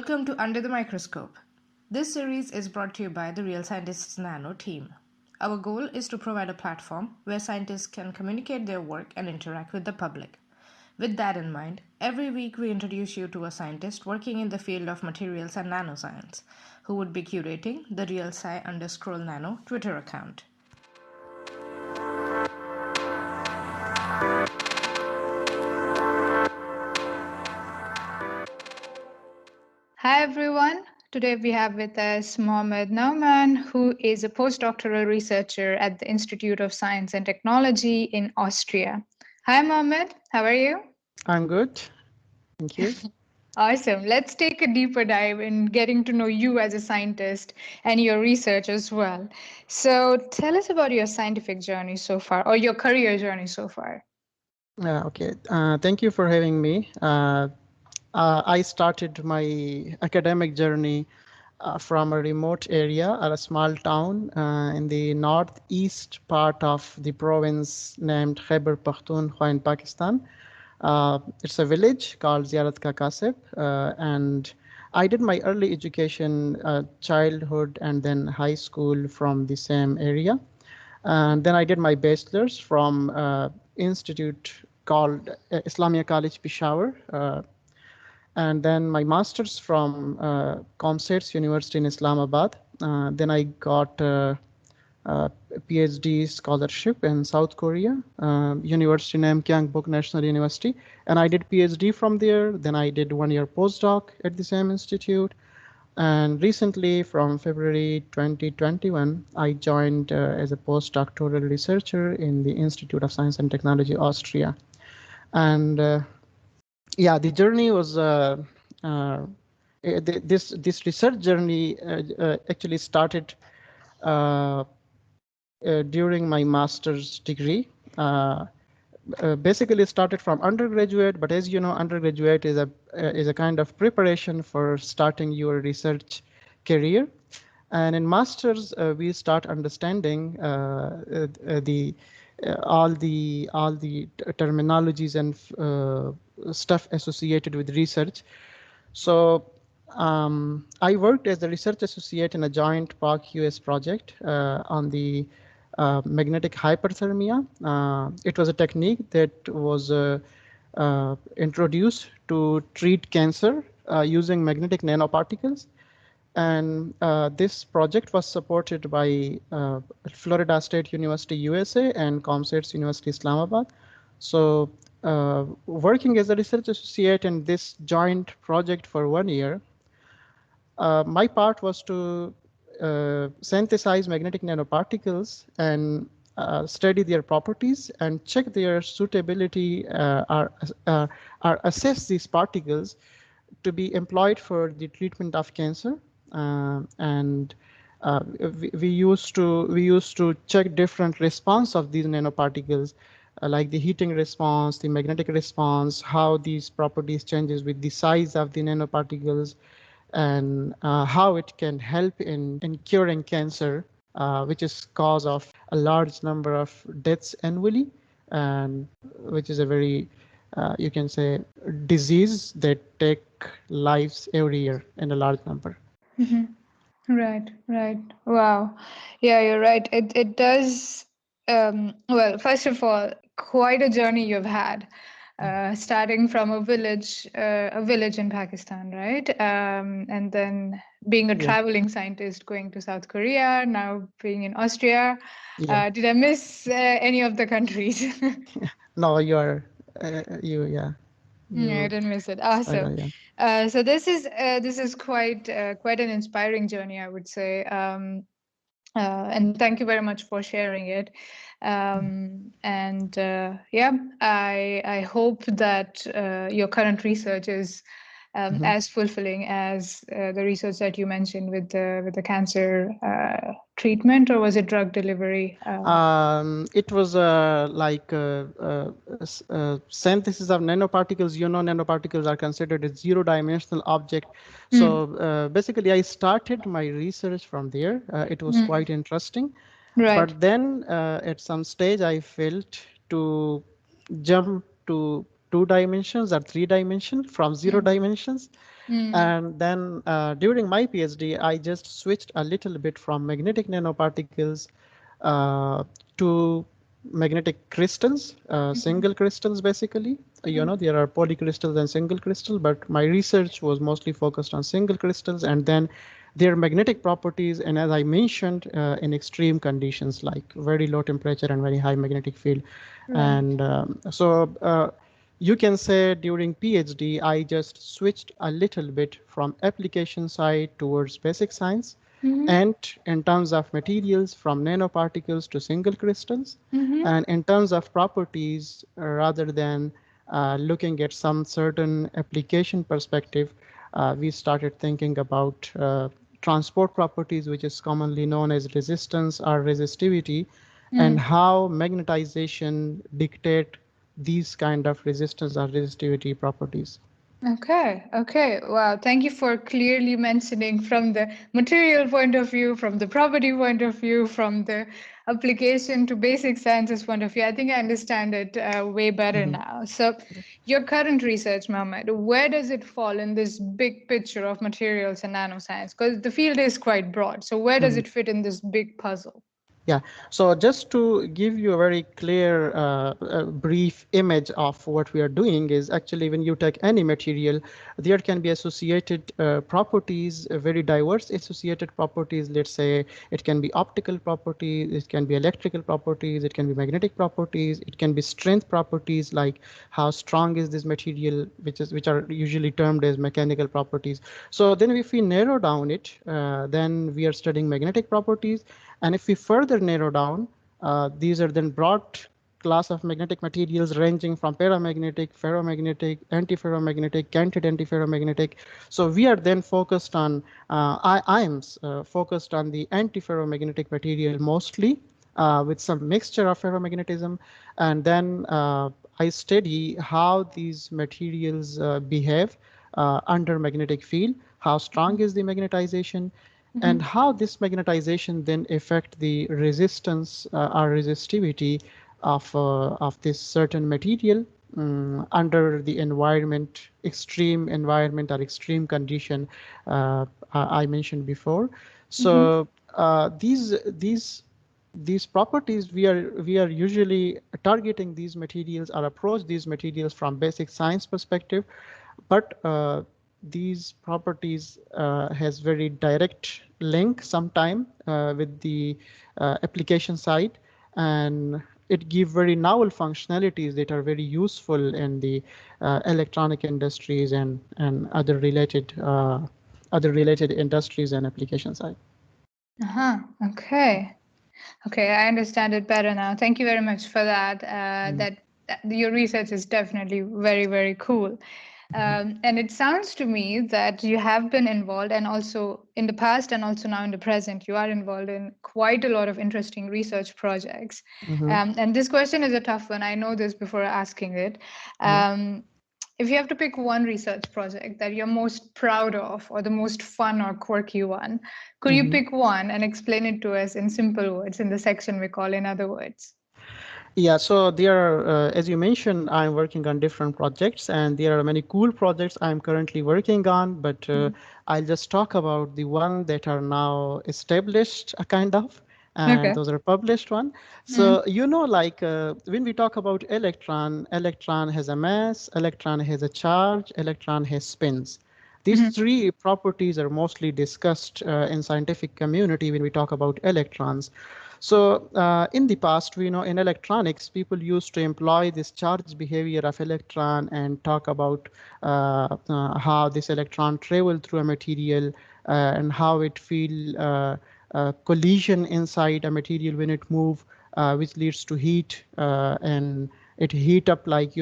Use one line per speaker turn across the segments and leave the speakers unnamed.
Welcome to Under the Microscope. This series is brought to you by the Real Scientists Nano team. Our goal is to provide a platform where scientists can communicate their work and interact with the public. With that in mind, every week we introduce you to a scientist working in the field of materials and nanoscience, who would be curating the RealSci_Nano Twitter account.
Hi everyone. Today we have with us Nauman, who is a postdoctoral researcher at the Institute of Science and Technology in Austria. Hi Mohammed, how are you?
I'm good. Thank you.
Awesome. Let's take a deeper dive in getting to know you as a scientist and your research as well. So tell us about your scientific journey so far, or your career journey so far.
Okay. Thank you for having me. I started my academic journey from a remote area at a small town in the northeast part of the province named Khyber Pakhtunkhwa in Pakistan. It's a village called Ziyarat Ka Kasib, and I did my early education, childhood, and then high school from the same area. And then I did my bachelor's from institute called Islamia College Peshawar. And then my master's from Comsets University in Islamabad. Then I got a PhD scholarship in South Korea, University named Gyeongbok National University. And I did PhD from there. Then I did 1 year postdoc at the same institute. And recently, from February 2021, I joined as a postdoctoral researcher in the Institute of Science and Technology, Austria. And yeah, the journey was this research journey actually started during my master's degree. Basically started from undergraduate, but as you know, undergraduate is a kind of preparation for starting your research career. And in masters, we start understanding all the terminologies and stuff associated with research. So I worked as a research associate in a joint PARC-US project on the magnetic hyperthermia. It was a technique that was introduced to treat cancer using magnetic nanoparticles. And this project was supported by Florida State University, USA, and Comsets University, Islamabad. So working as a research associate in this joint project for 1 year, my part was to synthesize magnetic nanoparticles and study their properties and check their suitability or assess these particles to be employed for the treatment of cancer. And we used to check different response of these nanoparticles, like the heating response, the magnetic response, how these properties changes with the size of the nanoparticles, and how it can help in curing cancer, which is cause of a large number of deaths annually, and which is a very, you can say, disease that take lives every year in a large number.
Mm-hmm. Right. Wow. Yeah, you're right. It does. Well, first of all, quite a journey you've had, starting from a village in Pakistan, right? And then being a traveling scientist, going to South Korea, now being in Austria.
Yeah.
Did I miss any of the countries?
No, you are. Yeah.
Yeah, I didn't miss it. Awesome.
Yeah.
So this is quite an inspiring journey, I would say. And thank you very much for sharing it. And yeah, I hope that your current research is as fulfilling as the research that you mentioned with the cancer treatment, or was it drug delivery?
It was synthesis of nanoparticles. You know, nanoparticles are considered a zero-dimensional object. So basically, I started my research from there. It was quite interesting.
Right.
But then at some stage, I felt to jump to 2 dimensions or 3 dimensions from 0
Mm.
dimensions.
Mm.
And then during my PhD, I just switched a little bit from magnetic nanoparticles uh, to magnetic crystals, single crystals basically. There are polycrystals and single crystal, but my research was mostly focused on single crystals and then their magnetic properties. And as I mentioned, in extreme conditions like very low temperature and very high magnetic field.
Right.
And you can say during PhD, I just switched a little bit from application side towards basic science.
Mm-hmm.
And in terms of materials, from nanoparticles to single crystals.
Mm-hmm.
And in terms of properties, rather than looking at some certain application perspective, we started thinking about transport properties, which is commonly known as resistance or resistivity, and
Mm.
how magnetization dictate these kind of resistance or resistivity properties.
Okay, okay. Wow. Thank you for clearly mentioning from the material point of view, from the property point of view, from the application to basic sciences point of view. I think I understand it way better
Mhm.
now. So, your current research, Mohammed, where does it fall in this big picture of materials and nanoscience? Because the field is quite broad. So, where does
Mhm.
it fit in this big puzzle?
Yeah, so just to give you a very clear, brief image of what we are doing is actually when you take any material, there can be associated properties, very diverse associated properties. Let's say it can be optical properties, it can be electrical properties, it can be magnetic properties, it can be strength properties like how strong is this material, which are usually termed as mechanical properties. So then if we narrow down it, then we are studying magnetic properties. And if we further narrow down, these are then broad class of magnetic materials ranging from paramagnetic, ferromagnetic, antiferromagnetic, canted antiferromagnetic. So we are then focused on, I am focused on the antiferromagnetic material mostly, with some mixture of ferromagnetism. And then I study how these materials behave under magnetic field, how strong is the magnetization,
Mm-hmm.
and how this magnetization then affect the resistance or resistivity of this certain material under the environment, extreme environment or extreme condition I mentioned before.
Mm-hmm.
So these properties, we are usually targeting these materials or approach these materials from basic science perspective, but these properties has very direct link sometime with the application side, and it give very novel functionalities that are very useful in the electronic industries and other related industries and application side.
Uh-huh. Okay. Okay, I understand it better now. Thank you very much for that.
Mm.
That your research is definitely very, very cool. And it sounds to me that you have been involved, and also in the past, and also now in the present, you are involved in quite a lot of interesting research projects.
Mhm.
And this question is a tough one. I know this before asking it.
Mhm.
Um, if you have to pick one research project that you're most proud of, or the most fun or quirky one, could you
Mhm.
pick one and explain it to us in simple words in the section we call In Other Words?
Yeah, so there are, as you mentioned, I'm working on different projects, and there are many cool projects I'm currently working on, but I'll just talk about the one that are now established, kind of, and
Okay.
those are published one.
Mm.
So, like when we talk about electron has a mass, electron has a charge, electron has spins. These
Mhm.
three properties are mostly discussed in scientific community when we talk about electrons. So in the past, we know in electronics, people used to employ this charge behavior of electron and talk about how this electron travel through a material and how it feel collision inside a material when it move, which leads to heat and it heat up like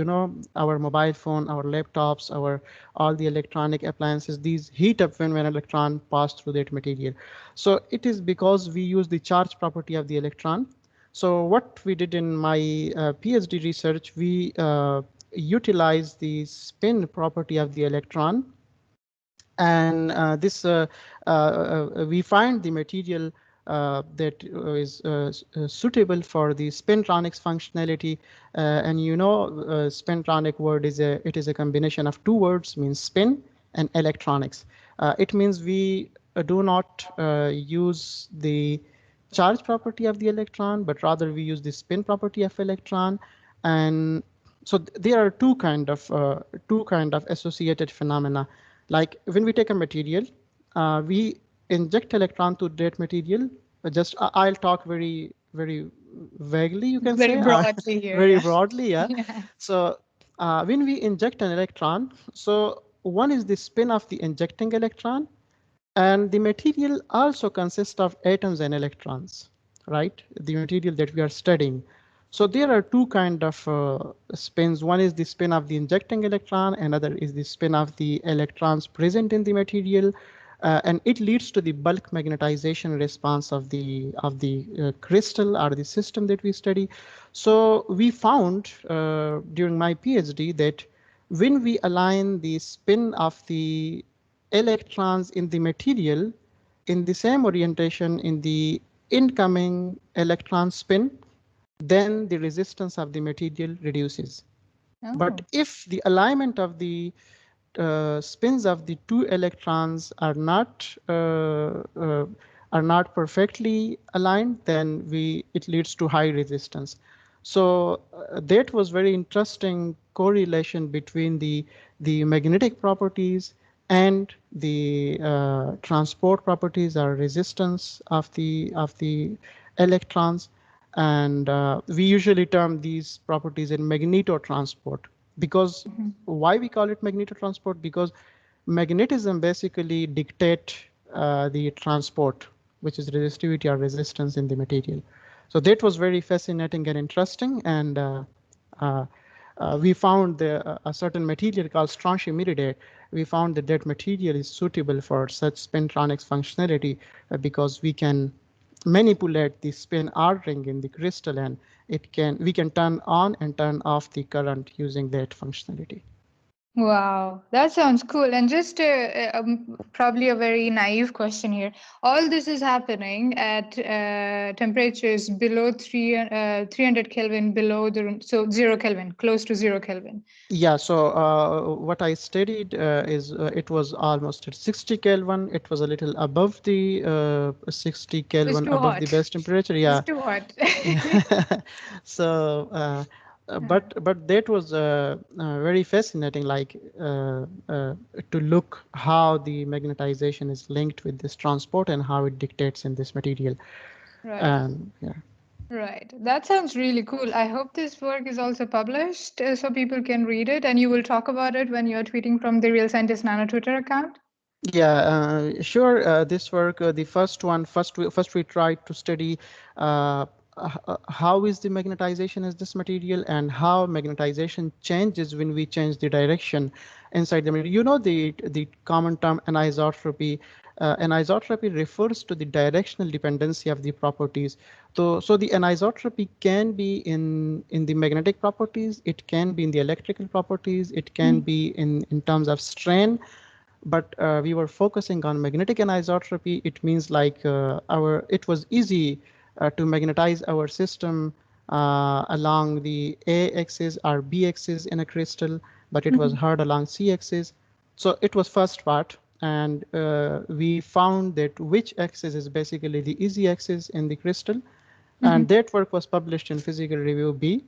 our mobile phone, our laptops, our all the electronic appliances. These heat up when electron pass through that material. So it is because we use the charge property of the electron. So what we did in my PhD research, we utilize the spin property of the electron, and this we find the material that is suitable for the spintronics functionality. And spintronic word is a combination of two words, means spin and electronics. It means we do not use the charge property of the electron, but rather we use the spin property of electron. And so there are two kind of associated phenomena. Like when we take a material, we inject electron to that material. Just I'll talk very vaguely, you can
Very
say,
broadly here,
very
yeah.
broadly, yeah.
Yeah.
So when we inject an electron, so one is the spin of the injecting electron, and the material also consists of atoms and electrons, right? The material that we are studying. So there are two kind of spins. One is the spin of the injecting electron, another is the spin of the electrons present in the material. And it leads to the bulk magnetization response of the crystal or the system that we study. So we found during my PhD that when we align the spin of the electrons in the material in the same orientation in the incoming electron spin, then the resistance of the material reduces. But
Oh.
if the alignment of the spins of the two electrons are not perfectly aligned, then it leads to high resistance. So that was very interesting correlation between the magnetic properties and the transport properties or resistance of the electrons. And we usually term these properties in magnetotransport. Because why we call it magnetotransport? Because magnetism basically dictate the transport, which is resistivity or resistance in the material. So that was very fascinating and interesting. And uh, we found a certain material called strontium iridate. We found that that material is suitable for such spintronics functionality because we can manipulate the spin R ring in the crystal, and we can turn on and turn off the current using that functionality.
Wow, that sounds cool. And just probably a very naive question here. All this is happening at temperatures below 300 Kelvin, below so 0 Kelvin, close to 0 Kelvin.
Yeah, so what I studied is it was almost at 60 Kelvin. It was a little above the 60
It was
Kelvin,
too
above the
hot.
best temperature.
It was
Yeah.
too hot.
So,
Yeah.
but that was very fascinating, like to look how the magnetization is linked with this transport and how it dictates in this material.
Right.
And yeah.
Right. That sounds really cool. I hope this work is also published so people can read it, and you will talk about it when you're tweeting from the Real Scientist Nano Twitter account.
Yeah, sure. This work, the first one, first we tried to study how is the magnetization of this material and how magnetization changes when we change the direction inside the material. You know the common term anisotropy. Anisotropy refers to the directional dependency of the properties. So the anisotropy can be in the magnetic properties. It can be in the electrical properties. It can be in terms of strain, but we were focusing on magnetic anisotropy. It means like it was easy to magnetize our system along the A axis or B axis in a crystal, but it was hard along C axis. So it was first part, and we found that which axis is basically the easy axis in the crystal, and that work was published in Physical Review B.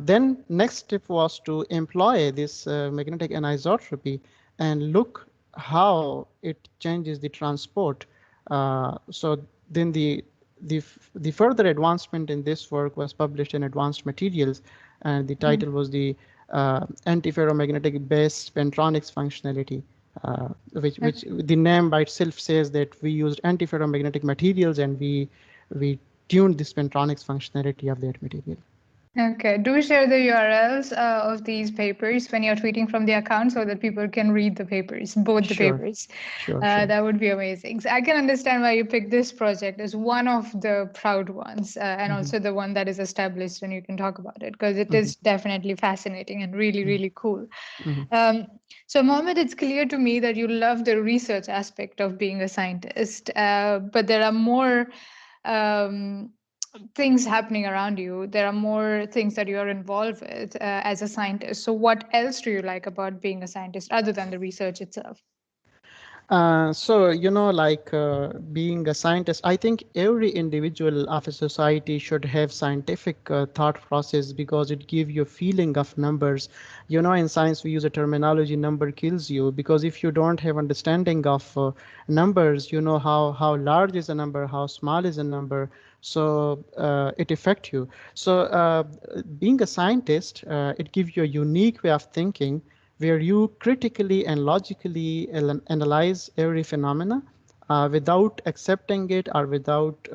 Then next step was to employ this magnetic anisotropy and look how it changes the transport. So then the further advancement in this work was published in Advanced Materials, and the title was the antiferromagnetic based spintronics functionality. Which the name by itself says that we used antiferromagnetic materials and we tuned the spintronics functionality of that material.
Okay. Do share the URLs of these papers when you're tweeting from the account so that people can read the papers, both the
Sure,
papers.
sure.
That would be amazing. So I can understand why you picked this project as one of the proud ones and
Hmm.
also the one that is established, and you can talk about it because it
Hmm.
is definitely fascinating and really, really cool.
Hmm.
Um, so, Mohammed, it's clear to me that you love the research aspect of being a scientist, but there are more um, things happening around you. There are more things that you are involved with as a scientist. So, what else do you like about being a scientist other than the research itself?
So, like being a scientist, I think every individual of a society should have scientific thought process because it gives you a feeling of numbers. In science, we use a terminology, number kills you, because if you don't have understanding of numbers, you know how large is a number, how small is a number, so it affects you. So being a scientist, it gives you a unique way of thinking where you critically and logically analyze every phenomena without accepting it or without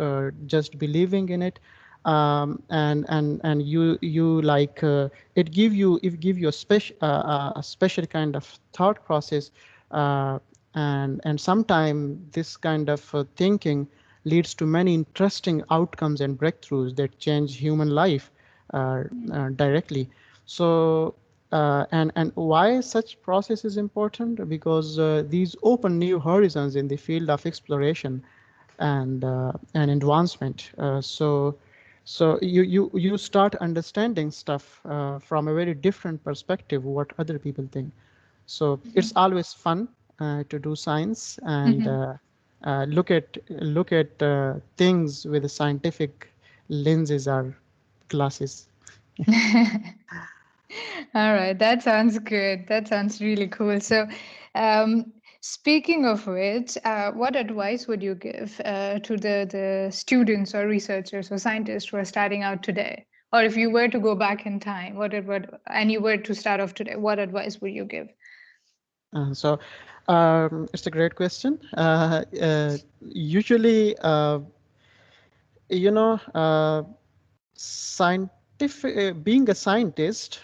just believing in it. And you like it give you a special kind of thought process, uh, and sometime this kind of thinking leads to many interesting outcomes and breakthroughs that change human life directly. So and why such process is important? Because these open new horizons in the field of exploration and advancement. So you start understanding stuff from a very different perspective, what other people think. So it's always fun to do science and
Mhm.
look at things with scientific lenses or glasses.
All right, that sounds good. That sounds really cool. So, um, speaking of which, what advice would you give to the students or researchers or scientists who are starting out today? Or if you were to go back in time, and you were to start off today, what advice would you give?
So it's a great question. Usually, you know, scientific being a scientist,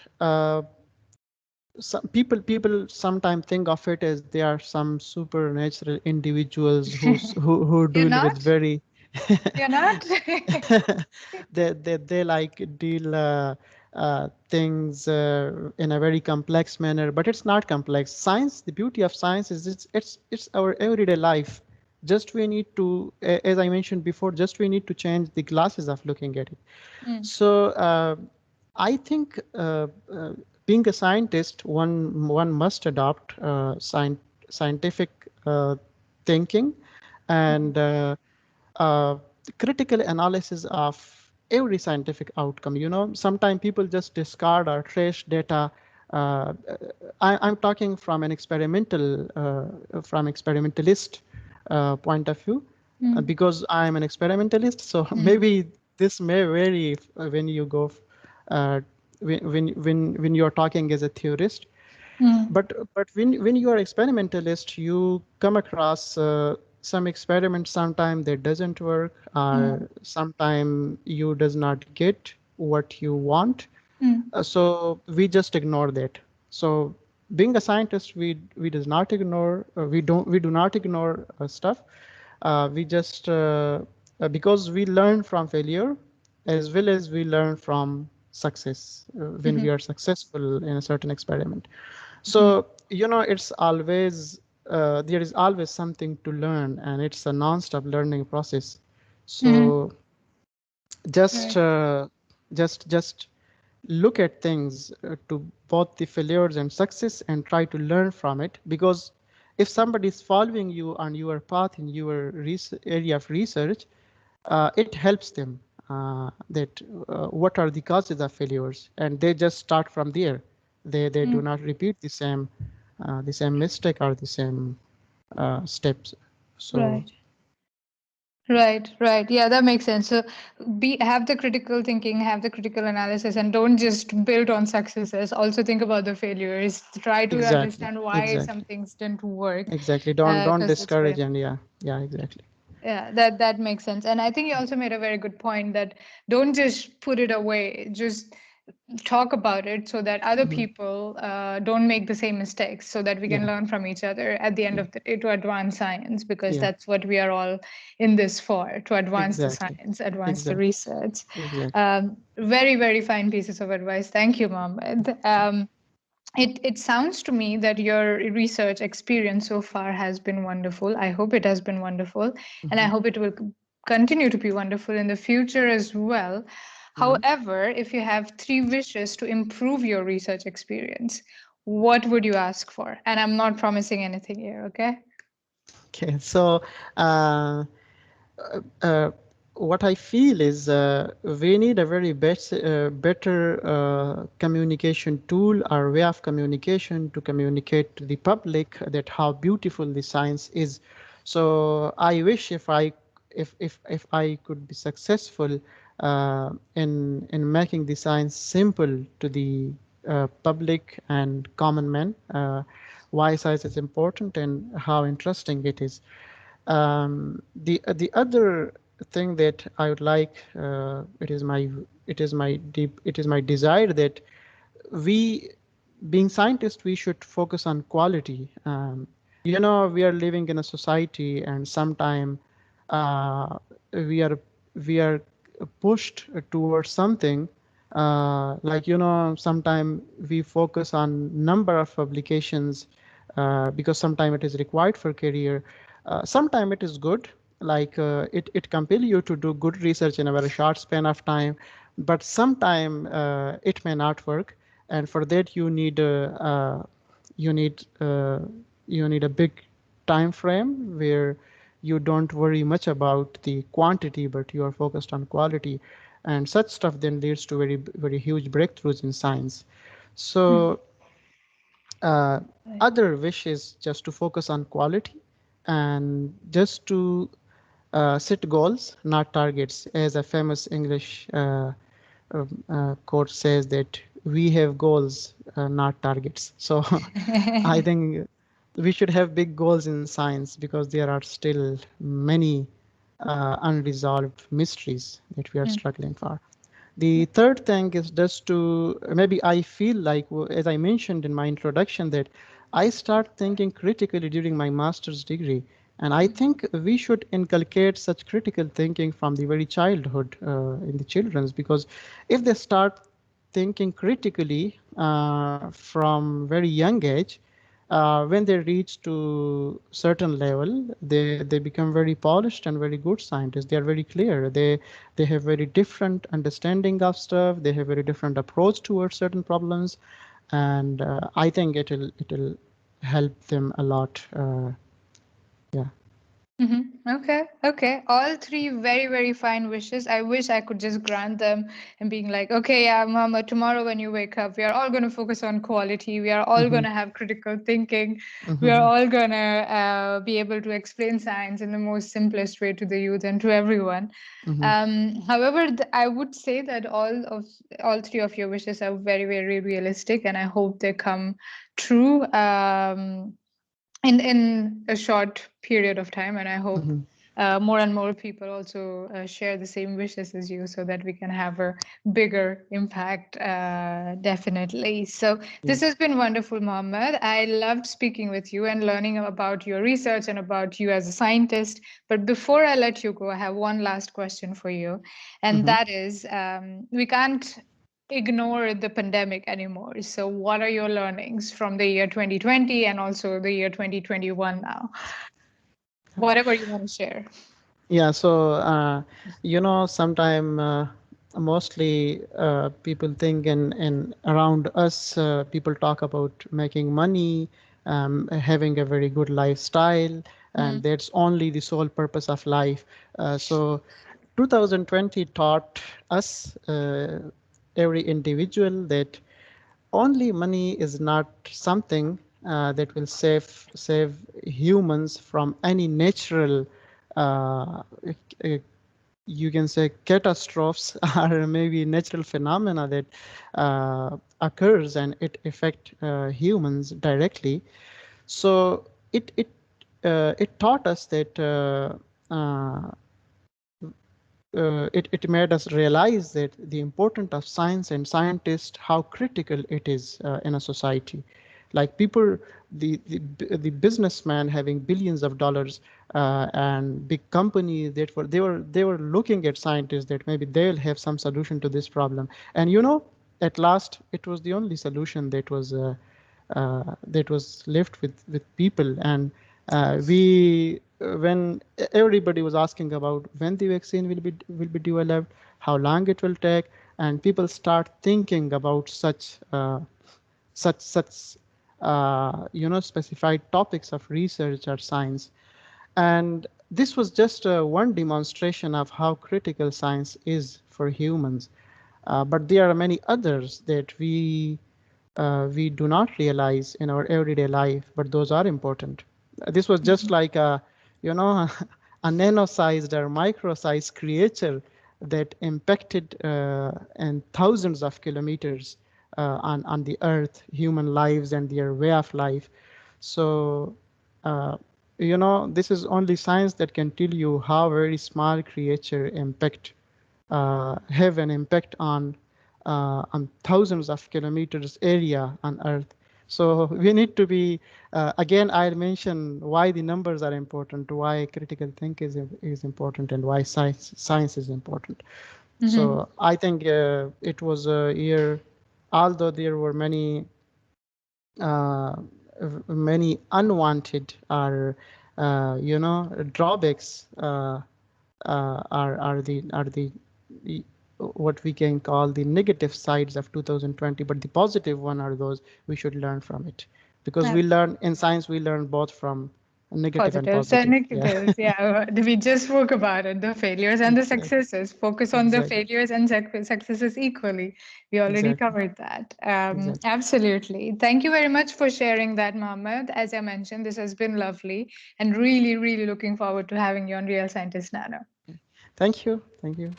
some people sometimes think of it as they are some supernatural individuals who
You're
deal with
not?
very
You're not?
they like deal things in a very complex manner, but it's not complex. Science, the beauty of science is it's our everyday life. Just we need to, as I mentioned before, just we need to change the glasses of looking at it.
Mm,
So I think being a scientist, one must adopt scientific thinking and uh, critical analysis of every scientific outcome. Sometimes people just discard or trace data. I'm talking from an from experimentalist point of view,
mm,
because I'm an experimentalist. So
mm,
maybe this may vary when you go, uh, when you're talking as a theorist.
mm,
But when you are experimentalist, you come across some experiments. Sometime that doesn't work,
mm,
or sometime you does not get what you want.
mm,
So we just ignore that. So being a scientist, we does not ignore. We do not ignore stuff. We just because we learn from failure as well as we learn from success when we
mhm,
are successful in a certain experiment.
mhm,
So it's always there is always something to learn, and it's a non-stop learning process.
mhm.
So just
Right.
just look at things to both the failures and success and try to learn from it, because if somebody is following you on your path in your area of research, it helps them that what are the causes of failures, and they just start from there. They do
Mm,
not repeat the same mistake or the same steps. So
right. Right, right. Yeah, that makes sense. So have the critical thinking, have the critical analysis, and don't just build on successes. Also think about the failures. Try to
exactly,
understand why some
exactly,
things didn't work,
exactly. Don't
because it's very
discourage, and
important.
yeah, exactly.
Yeah, that makes sense. And I think you also made a very good point that don't just put it away. Just talk about it so that other people don't make the same mistakes, so that we can
Yeah,
learn from each other at the end
yeah,
of the day to advance science, because
yeah,
that's what we are all in this for, to advance the
exactly,
science, advance the
exactly,
research.
exactly.
Very, very fine pieces of advice. Thank you, Mohammed. It sounds to me that your research experience so far has been wonderful. I hope it has been wonderful, and I
Hmm.
hope it will continue to be wonderful in the future as well.
Hmm.
However, if you have three wishes to improve your research experience, what would you ask for? And I'm not promising anything here, okay?
Okay, so uh, uh, what I feel is we need a very better communication tool or way of communication to communicate to the public that how beautiful the science is. So I wish if I could be successful in making the science simple to the public and common man, why science is important and how interesting it is. The other thing that I would like, it is my desire that we, being scientists, we should focus on quality. We are living in a society, and sometime uh, we are we are pushed towards something, like sometime we focus on number of publications because sometime it is required for career. Sometime it is good, like it compel you to do good research in a very short span of time, but sometime it may not work, and for that you need uh, you need a big time frame where you don't worry much about the quantity, but you are focused on quality, and such stuff then leads to very huge breakthroughs in science. So uh, other wish is just to focus on quality and just to set goals, not targets. As a famous English quote says that we have goals, not targets. So I think we should have big goals in science because there are still many unresolved mysteries that we are struggling for. The third thing is just to maybe I feel like, as I mentioned in my introduction, that I start thinking critically during my master's degree. And I think we should inculcate such critical thinking from the very childhood in the children's, because if they start thinking critically from very young age, when they reach to certain level, they become very polished and very good scientists. They are very clear. They have very different understanding of stuff. They have very different approach towards certain problems, and I think it'll help them a lot. Yeah.
Okay, okay. All three very, very fine wishes. I wish I could just grant them and being like, okay, yeah, Mama, tomorrow when you wake up, we are all going to focus on quality. We are all going
Hmm.
to have critical thinking. We are
Hmm.
all going to be able to explain science in the most simplest way to the youth and to everyone.
Hmm.
However, I would say that all three of your wishes are very, very realistic, and I hope they come true. In a short period of time, and I hope
Hmm.
more and more people also share the same wishes as you, so that we can have a bigger impact, definitely. So
Yeah.
this has been wonderful, Mohammed. I loved speaking with you and learning about your research and about you as a scientist. But before I let you go, I have one last question for you, and
Hmm.
that is, we can't ignore the pandemic anymore. So, what are your learnings from the year 2020 and also the year 2021 now? Whatever you want to share.
Yeah, so sometime mostly people think in around us, people talk about making money, having a very good lifestyle, and
Mm,
that's only the sole purpose of life. So 2020 taught us, every individual, that only money is not something that will save humans from any natural, uh, uh, you can say, catastrophes or maybe natural phenomena that occurs and it affect humans directly. So it taught us that it made us realize that the importance of science and scientists, how critical it is in a society. Like people, the businessman having billions of dollars and big companies that they were looking at scientists that maybe they'll have some solution to this problem. And at last, it was the only solution that was left with people. And we when everybody was asking about when the vaccine will be developed, how long it will take, and people start thinking about such specified topics of research or science. And this was just one demonstration of how critical science is for humans. But there are many others that we do not realize in our everyday life, but those are important. This was just like a nano-sized or micro-sized creature that impacted and thousands of kilometers on the earth, human lives and their way of life. So, uh, this is only science that can tell you how very small creature have an impact on thousands of kilometers area on Earth. So we need to be again. I'll mention why the numbers are important, why critical thinking is important, and why science is important.
Mm-hmm.
So I think it was a year, although there were uh, many unwanted or drawbacks are the what we can call the negative sides of 2020, but the positive one are those we should learn from it, because we learn in science, we learn both from negative and
Positives and
positive. Yeah.
negatives. Yeah, we just spoke about it, the failures and the
Exactly.
successes. Focus on the
Exactly.
failures and successes equally. We already
Exactly.
covered that.
Exactly.
Absolutely. Thank you very much for sharing that, Mohammed. As I mentioned, this has been lovely and really, really looking forward to having you on Real Scientist Nano.
Thank you. Thank you.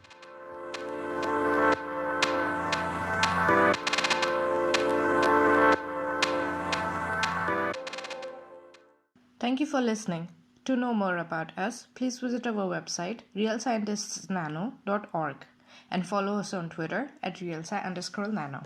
Thank you for listening. To know more about us, please visit our website realscientistsnano.org and follow us on Twitter at realsci_nano.